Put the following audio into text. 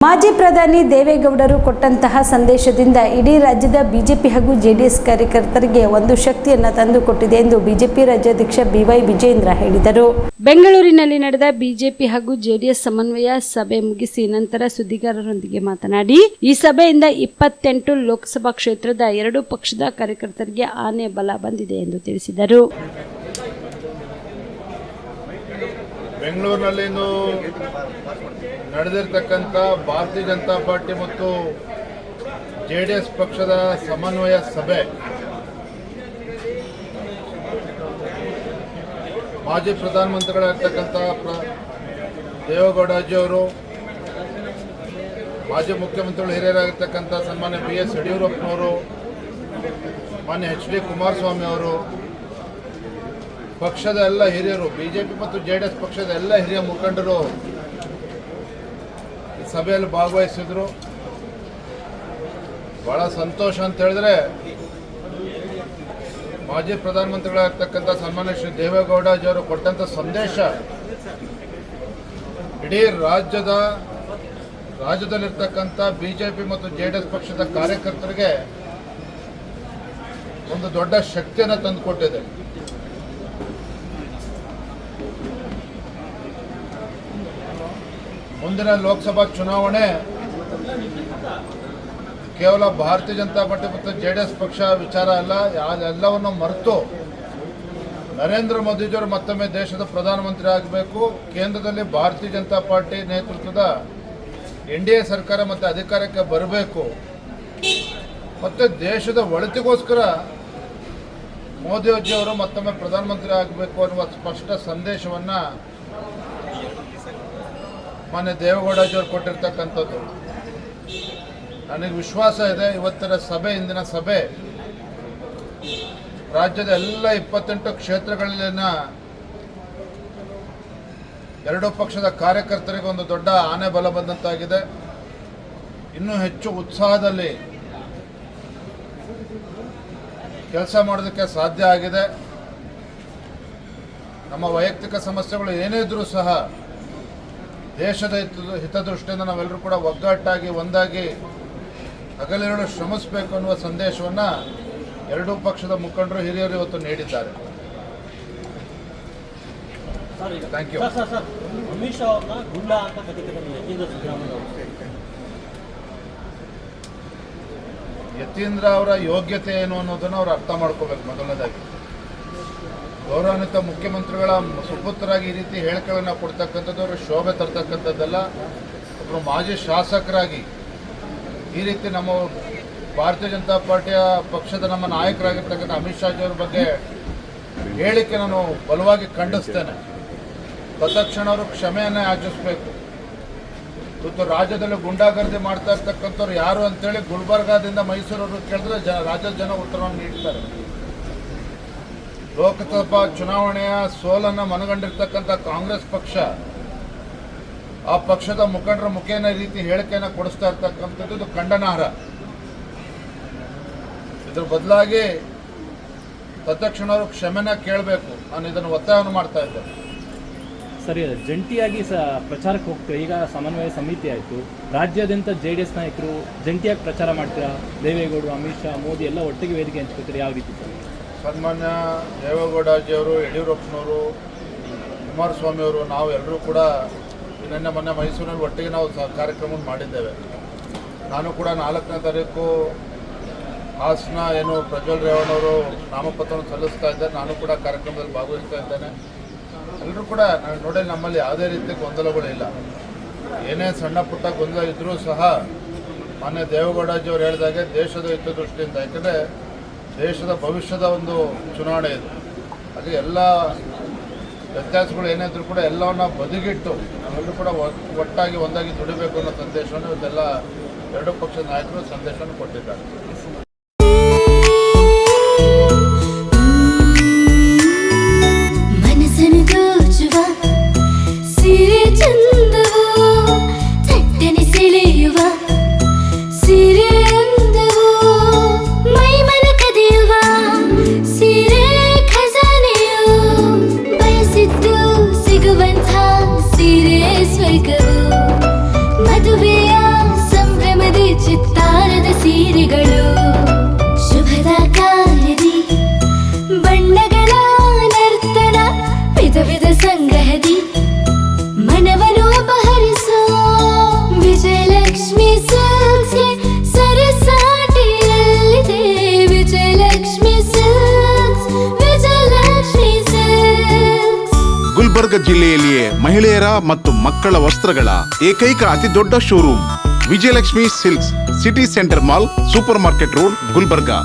ಮಾಜಿ ಪ್ರಧಾನಿ ದೇವೇಗೌಡರು ಕೊಟ್ಟಂತಹ ಸಂದೇಶದಿಂದ ಇಡೀ ರಾಜ್ಯದ ಬಿಜೆಪಿ ಹಾಗೂ ಜೆಡಿಎಸ್ ಕಾರ್ಯಕರ್ತರಿಗೆ ಒಂದು ಶಕ್ತಿಯನ್ನು ತಂದುಕೊಟ್ಟಿದೆ ಎಂದು ಬಿಜೆಪಿ ರಾಜ್ಯಾಧ್ಯಕ್ಷ ಬಿವೈ ವಿಜೇಂದ್ರ ಹೇಳಿದರು. ಬೆಂಗಳೂರಿನಲ್ಲಿ ನಡೆದ ಬಿಜೆಪಿ ಹಾಗೂ ಜೆಡಿಎಸ್ ಸಮನ್ವಯ ಸಭೆ ಮುಗಿಸಿ ನಂತರ ಸುದ್ದಿಗಾರರೊಂದಿಗೆ ಮಾತನಾಡಿ, ಈ ಸಭೆಯಿಂದ 28 ಲೋಕಸಭಾ ಕ್ಷೇತ್ರದ ಎರಡೂ ಪಕ್ಷದ ಕಾರ್ಯಕರ್ತರಿಗೆ ಆನೆ ಬಲ ಬಂದಿದೆ ಎಂದು ತಿಳಿಸಿದರು. ಬೆಂಗಳೂರಿನಲ್ಲಿ ನಡೆದಿರ್ತಕ್ಕಂಥ ಭಾರತೀಯ ಜನತಾ ಪಾರ್ಟಿ ಮತ್ತು ಜೆಡಿಎಸ್ ಪಕ್ಷದ ಸಮನ್ವಯ ಸಭೆ ಮಾಜಿ ಪ್ರಧಾನಮಂತ್ರಿಗಳಾಗಿರ್ತಕ್ಕಂಥ ದೇವೇಗೌಡಜಿಯವರು, ಮಾಜಿ ಮುಖ್ಯಮಂತ್ರಿಗಳು ಹಿರಿಯರಾಗಿರ್ತಕ್ಕಂಥ ಸನ್ಮಾನ್ಯ BS ಯಡಿಯೂರಪ್ಪನವರು, ಮಾನ್ಯ HD ಕುಮಾರಸ್ವಾಮಿ ಅವರು, ಪಕ್ಷದ ಎಲ್ಲ ಹಿರಿಯರು, ಬಿಜೆಪಿ ಮತ್ತು ಜೆಡಿಎಸ್ ಪಕ್ಷದ ಎಲ್ಲ ಹಿರಿಯ ಮುಖಂಡರು ಈ ಸಭೆಯಲ್ಲಿ ಭಾಗವಹಿಸಿದ್ರು. ಬಹಳ ಸಂತೋಷ ಅಂತ ಹೇಳಿದ್ರೆ, ಮಾಜಿ ಪ್ರಧಾನಮಂತ್ರಿಗಳಾಗಿರ್ತಕ್ಕಂಥ ಸನ್ಮಾನ್ಯ ಶ್ರೀ ದೇವೇಗೌಡಜಿಯವರು ಕೊಟ್ಟಂಥ ಸಂದೇಶ ಇಡೀ ರಾಜ್ಯದಲ್ಲಿರ್ತಕ್ಕಂಥ ಬಿಜೆಪಿ ಮತ್ತು ಜೆಡಿಎಸ್ ಪಕ್ಷದ ಕಾರ್ಯಕರ್ತರಿಗೆ ಒಂದು ದೊಡ್ಡ ಶಕ್ತಿಯನ್ನು ತಂದುಕೊಟ್ಟಿದೆ. ಮುಂದಿನ ಲೋಕಸಭಾ ಚುನಾವಣೆ ಕೇವಲ ಭಾರತೀಯ ಜನತಾ ಪಾರ್ಟಿ ಮತ್ತು ಜೆಡಿಎಸ್ ಪಕ್ಷ ವಿಚಾರ ಅಲ್ಲ. ಎಲ್ಲವನ್ನು ಮರೆತು ನರೇಂದ್ರ ಮೋದಿಜಿಯವರು ಮತ್ತೊಮ್ಮೆ ದೇಶದ ಪ್ರಧಾನಮಂತ್ರಿ ಆಗಬೇಕು, ಕೇಂದ್ರದಲ್ಲಿ ಭಾರತೀಯ ಜನತಾ ಪಾರ್ಟಿ ನೇತೃತ್ವದ NDA ಸರ್ಕಾರ ಮತ್ತೆ ಅಧಿಕಾರಕ್ಕೆ ಬರಬೇಕು, ಮತ್ತು ದೇಶದ ಒಳಿತಿಗೋಸ್ಕರ ಮೋದಿಜಿಯವರು ಮತ್ತೊಮ್ಮೆ ಪ್ರಧಾನಮಂತ್ರಿ ಆಗಬೇಕು ಅನ್ನುವ ಸ್ಪಷ್ಟ ಸಂದೇಶವನ್ನು ಮಾನ್ಯ ದೇವೇಗೌಡಜಿಯವರು ಕೊಟ್ಟಿರ್ತಕ್ಕಂಥದ್ದು. ನನಗೆ ವಿಶ್ವಾಸ ಇದೆ, ಇವತ್ತಿನ ಸಭೆ, ಇಂದಿನ ಸಭೆ ರಾಜ್ಯದ ಎಲ್ಲ 28 ಕ್ಷೇತ್ರಗಳಲ್ಲಿನ ಎರಡೂ ಪಕ್ಷದ ಕಾರ್ಯಕರ್ತರಿಗೆ ಒಂದು ದೊಡ್ಡ ಆನೆ ಬಲ ಬಂದಂತಾಗಿದೆ. ಇನ್ನೂ ಹೆಚ್ಚು ಉತ್ಸಾಹದಲ್ಲಿ ಕೆಲಸ ಮಾಡೋದಕ್ಕೆ ಸಾಧ್ಯ ಆಗಿದೆ. ನಮ್ಮ ವೈಯಕ್ತಿಕ ಸಮಸ್ಯೆಗಳು ಏನೇ ಇದ್ರೂ ಸಹ ದೇಶದ ಹಿತದೃಷ್ಟಿಯಿಂದ ನಾವೆಲ್ಲರೂ ಕೂಡ ಒಗ್ಗಟ್ಟಾಗಿ ಒಂದಾಗಿ ಹಗಲಿರುಳು ಶ್ರಮಿಸಬೇಕು ಅನ್ನುವ ಸಂದೇಶವನ್ನು ಎರಡೂ ಪಕ್ಷದ ಮುಖಂಡರು ಹಿರಿಯರು ಇವತ್ತು ನೀಡಿದ್ದಾರೆ. Thank you. ಯತೀಂದ್ರ ಅವರ ಯೋಗ್ಯತೆ ಏನು ಅನ್ನೋದನ್ನು ಅವ್ರು ಅರ್ಥ ಮಾಡ್ಕೋಬೇಕು. ಮೊದಲನೇದಾಗಿ ಗೌರವಾನ್ವಿತ ಮುಖ್ಯಮಂತ್ರಿಗಳ ಸುಪುತ್ರರಾಗಿ ಈ ರೀತಿ ಹೇಳಿಕೆಗಳನ್ನು ಕೊಡ್ತಕ್ಕಂಥದ್ದು ಅವರು ಶೋಭೆ ತರ್ತಕ್ಕಂಥದ್ದಲ್ಲ. ಒಬ್ಬರು ಮಾಜಿ ಶಾಸಕರಾಗಿ ಈ ರೀತಿ ನಮ್ಮ ಭಾರತೀಯ ಜನತಾ ಪಾರ್ಟಿಯ ಪಕ್ಷದ ನಮ್ಮ ನಾಯಕರಾಗಿರ್ತಕ್ಕಂಥ ಅಮಿತ್ ಶಾಜಿಯವ್ರ ಬಗ್ಗೆ ಹೇಳಿಕೆ ನಾನು ಬಲವಾಗಿ ಖಂಡಿಸ್ತೇನೆ. ತತ್ಕ್ಷಣ ಅವರು ಕ್ಷಮೆಯನ್ನೇ ಯಾಚಿಸಬೇಕು. ಇವತ್ತು ರಾಜ್ಯದಲ್ಲಿ ಗುಂಡಾಗರ್ದಿ ಮಾಡ್ತಾ ಇರ್ತಕ್ಕಂಥವ್ರು ಯಾರು ಅಂತೇಳಿ ಗುಲ್ಬರ್ಗಾದಿಂದ ಮೈಸೂರವರು ಕೇಳಿದ್ರೆ ರಾಜ್ಯದ ಜನ ಉತ್ತರವನ್ನು ನೀಡ್ತಾರೆ. ಲೋಕಸಭಾ ಚುನಾವಣೆಯ ಸೋಲನ್ನು ಮನಗಂಡಿರ್ತಕ್ಕಂಥ ಕಾಂಗ್ರೆಸ್ ಪಕ್ಷ, ಆ ಪಕ್ಷದ ಮುಖಂಡರ ಮುಖೇನ ಈ ರೀತಿ ಹೇಳಿಕೆಯನ್ನು ಕೊಡಿಸ್ತಾ ಇರ್ತಕ್ಕಂಥದ್ದು ಇದು ಖಂಡನಾರ್ಹ. ಇದ್ರ ಬದಲಾಗಿ ತತ್ಕ್ಷಣ ಅವರು ಕ್ಷಮೆನ ಕೇಳಬೇಕು. ನಾನು ಇದನ್ನು ಒತ್ತಾಯವನ್ನು ಮಾಡ್ತಾ ಇದ್ದೇನೆ. ಸರಿ, ಜಂಟಿಯಾಗಿ ಪ್ರಚಾರಕ್ಕೆ ಹೋಗ್ತೀವಿ. ಈಗ ಸಮನ್ವಯ ಸಮಿತಿ ಆಯಿತು, ರಾಜ್ಯಾದ್ಯಂತ JDS ನಾಯಕರು ಜಂಟಿಯಾಗಿ ಪ್ರಚಾರ ಮಾಡ್ತೀರಾ? ದೇವೇಗೌಡರು, ಅಮಿತ್ ಶಾ, ಮೋದಿ ಎಲ್ಲ ಒಟ್ಟಿಗೆ ವೇದಿಕೆ ಹಂಚ್ಕೊತೀರಿ, ಯಾವ ರೀತಿ ಸರ್? ಸನ್ಮಾನ್ಯ ದೇವೇಗೌಡಜಿಯವರು, ಯಡಿಯೂರಪ್ಪನವರು, ಕುಮಾರಸ್ವಾಮಿಯವರು, ನಾವು ಎಲ್ಲರೂ ಕೂಡ ಮೊನ್ನೆ ಮೈಸೂರಿನಲ್ಲಿ ಒಟ್ಟಿಗೆ ನಾವು ಕಾರ್ಯಕ್ರಮ ಮಾಡಿದ್ದೇವೆ. ನಾನು ಕೂಡ 4ನೇ ತಾರೀಕು ಹಾಸನ ಏನು ಪ್ರಜ್ವಲ್ ರೇವಣ್ಣವರು ನಾಮಪತ್ರವನ್ನು ಸಲ್ಲಿಸ್ತಾ ಇದ್ದಾರೆ. ನಾನು ಕೂಡ ಕಾರ್ಯಕ್ರಮದಲ್ಲಿ ಭಾಗವಹಿಸ್ತಾ ಇದ್ದೇನೆ. ಎಲ್ಲರೂ ಕೂಡ ನೋಡಿ, ನಮ್ಮಲ್ಲಿ ಯಾವುದೇ ರೀತಿ ಗೊಂದಲಗಳಿಲ್ಲ. ಏನೇ ಸಣ್ಣ ಪುಟ್ಟ ಗೊಂದಲ ಇದ್ದರೂ ಸಹ ಮಾನ್ಯ ದೇವೇಗೌಡಜಿಯವರು ಹೇಳಿದಾಗೆ ದೇಶದ ಹಿತದೃಷ್ಟಿಯಿಂದ, ಯಾಕಂದರೆ ದೇಶದ ಭವಿಷ್ಯದ ಒಂದು ಚುನಾವಣೆ ಇದು. ಹಾಗೆ ಎಲ್ಲ ವ್ಯತ್ಯಾಸಗಳು ಏನಿದ್ರು ಕೂಡ ಎಲ್ಲವನ್ನ ಬದಿಗಿಟ್ಟು ನಾವೆಲ್ಲರೂ ಕೂಡ ಒಟ್ಟಾಗಿ ಒಂದಾಗಿ ದುಡಿಬೇಕು ಅನ್ನೋ ಸಂದೇಶವನ್ನು ಇವತ್ತೆಲ್ಲ ಎರಡೂ ಪಕ್ಷದ ನಾಯಕರು ಸಂದೇಶವನ್ನು ಕೊಟ್ಟಿದ್ದಾರೆ. ಸಿಗುವಂಥ ಸೀರೆ ಸ್ವರ್ಗವು ಮದುವೆಯ ಜಿಲ್ಲೆಯಲ್ಲಿಯೇ ಮಹಿಳೆಯರ ಮತ್ತು ಮಕ್ಕಳ ವಸ್ತ್ರಗಳ ಏಕೈಕ ಅತಿ ದೊಡ್ಡ showroom Vijayalakshmi silks, city centre mall, super market road, Gulbarga.